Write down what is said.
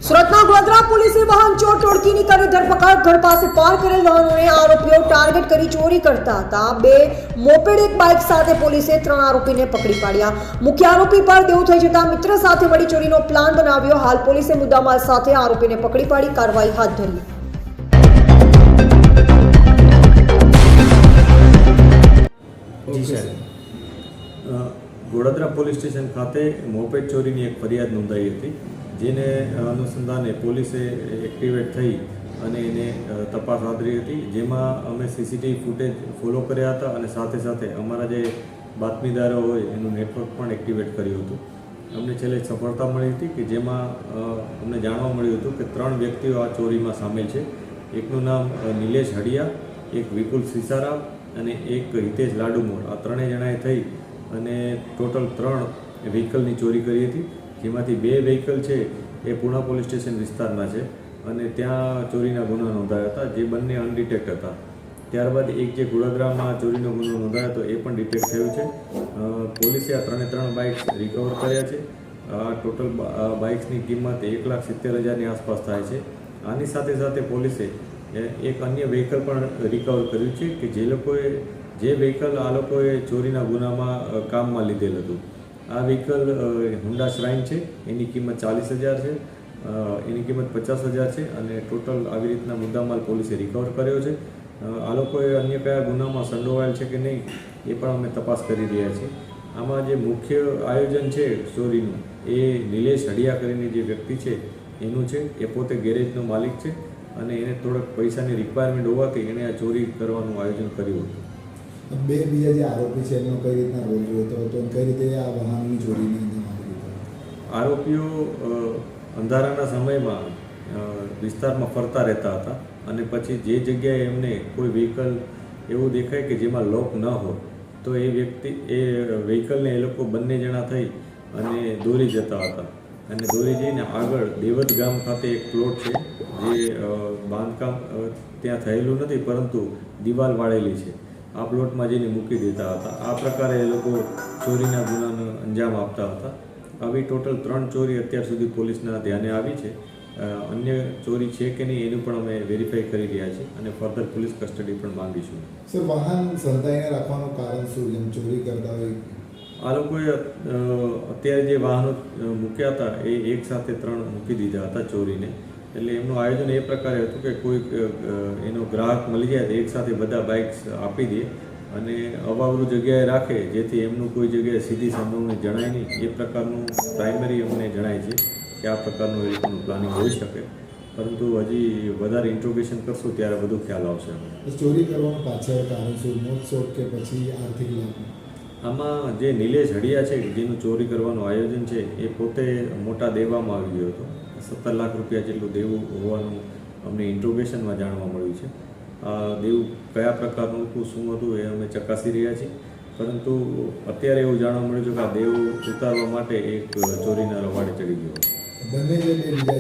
સુરતના ગોધરા પોલીસે વાહન ચોર ટોળકીની કરી ધરપકડ. ઘર પાસે પાર્ક કરેલ વાહનોને આરોપીઓ ટાર્ગેટ કરી ચોરી કરતા હતા. 2 મોપેડ એક બાઇક સાથે પોલીસે 3 આરોપીને પકડી પાડ્યા. મુખ્ય આરોપી પર દેવું થઈ જતા મિત્ર સાથે મળી ચોરીનો પ્લાન બનાવ્યો. હાલ પોલીસે મુદ્દામાલ સાથે આરોપીને પકડી પાડી કાર્યવાહી હાથ ધરી. ગોધરા પોલીસ સ્ટેશન ખાતે મોપેડ ચોરીની એક ફરિયાદ નોંધાઈ હતી, જેને અનુસંધાને પોલીસે એક્ટિવેટ થઈ અને એને તપાસ હાથ ધરી હતી, જેમાં અમે સીસીટીવી ફૂટેજ ફોલો કર્યા હતા અને સાથે સાથે અમારા જે બાતમીદારો હોય એનું નેટવર્ક પણ એક્ટિવેટ કર્યું હતું. અમને છેલ્લે સફળતા મળી હતી કે જેમાં અમને જાણવા મળ્યું હતું કે 3 વ્યક્તિઓ આ ચોરીમાં સામેલ છે. એકનું નામ નિલેશ હડિયા, એક વિપુલ સિસારાવ અને એક હિતેશ લાડુમોર. આ 3 જણાએ થઈ અને ટોટલ 3 વ્હીકલની ચોરી કરી હતી, જેમાંથી 2 વ્હીકલ છે એ પૂણા પોલીસ સ્ટેશન વિસ્તારના છે અને ત્યાં ચોરીના ગુના નોંધાયા હતા, જે બંને અનડિટેક્ટ હતા. ત્યારબાદ એક જે ગોધરામાં ચોરીનો ગુનો નોંધાયો હતો એ પણ ડિટેક્ટ થયું છે. પોલીસે આ 3 બાઇક્સ રિકવર કર્યા છે. આ ટોટલ બાઇક્સની કિંમત 1,70,000ની આસપાસ થાય છે. આની સાથે સાથે પોલીસે એક અન્ય વ્હીકલ પણ રિકવર કર્યું છે કે જે વ્હીકલ આ લોકોએ ચોરીના ગુનામાં કામમાં લીધેલ હતું. આ વ્હીકલ હોન્ડા શ્રાઇન છે, એની કિંમત 40,000 છે, એની કિંમત 50,000 છે અને ટોટલ આવી રીતના મુદ્દામાલ પોલીસે રિકવર કર્યો છે. આ લોકોએ અન્ય કયા ગુનામાં સંડોવાયેલ છે કે નહીં એ પણ અમે તપાસ કરી રહ્યા છીએ. આમાં જે મુખ્ય આયોજન છે ચોરીનું એ નિલેશ હડિયા કરીને જે વ્યક્તિ છે એનું છે. એ પોતે ગેરેજનો માલિક છે અને એને થોડાક પૈસાની રિક્વાયરમેન્ટ હોવાથી એણે આ ચોરી કરવાનું આયોજન કર્યું હતું. 2 બીજા જે આરોપી છે એમનો કઈ રીતના રોલ જોયો હતો, કઈ રીતે આ વાહનની ચોરીની અંજામ આપી હતો? આરોપીઓ અંધારાના સમયમાં વિસ્તારમાં ફરતા રહેતા હતા અને પછી જે જગ્યાએ એમને કોઈ વ્હીકલ એવું દેખાય કે જેમાં લોક ન હોય તો એ વ્હીકલને એ લોકો બંને જણા થઈ અને દોરી જતા હતા અને દોરી જઈને આગળ દેવત ગામ ખાતે એક પ્લોટ છે, જે બાંધકામ ત્યાં થયેલું નથી પરંતુ દિવાલ વાળેલી છે. આ પ્લોટમાં જઈને મૂકી દેતા હતા. આ પ્રકારે એ લોકો ચોરીના ગુનાનો અંજામ આપતા હતા. આવી ટોટલ 3 ચોરી અત્યાર સુધી પોલીસના ધ્યાને આવી છે. અન્ય ચોરી છે કે નહીં એનું પણ અમે વેરીફાઈ કરી રહ્યા છીએ અને ફર્ધર પોલીસ કસ્ટડી પણ માંગીશું. સર, વાહન સંતાઈને રાખવાનું કારણ શું? જેમ ચોરી કરતા હોય આ લોકોએ અત્યારે જે વાહનો મૂક્યા હતા એ એક સાથે 3 મૂકી દીધા હતા ચોરીને. એટલે એમનું આયોજન એ પ્રકારે હતું કે કોઈ એનો ગ્રાહક મળી જાય તો એકસાથે બધા બાઇક્સ આપી દે અને અવાવરું જગ્યાએ રાખે, જેથી એમનું કોઈ જગ્યાએ સીધી સંડોવણી જણાય નહીં. એ પ્રકારનું પ્રાઇમરી અમને જણાય છે કે આ પ્રકારનું એ લોકોનું પ્લાનિંગ હોઈ શકે, પરંતુ હજી વધારે ઇન્ટ્રોગેશન કરશું ત્યારે બધું ખ્યાલ આવશે. ચોરી કરવાનું પાછળ કારણ શું? મોત શોખ કે પછી આર્થિક લાભ? આમાં જે નિલેશ હડિયા છે જેનું ચોરી કરવાનું આયોજન છે એ પોતે મોટા દેવામાં આવી ગયો હતો. 17 લાખ રૂપિયા જેટલું દેવું હોવાનું અમને ઇન્ટ્રોગેશનમાં જાણવા મળ્યું છે. આ દેવું કયા પ્રકારનું હતું, શું હતું એ અમે ચકાસી રહ્યા છીએ, પરંતુ અત્યારે એવું જાણવા મળ્યું છે કે આ દેવું ઉતારવા માટે એક ચોરીના રવાડે ચડી ગયો. બંને જે બીજા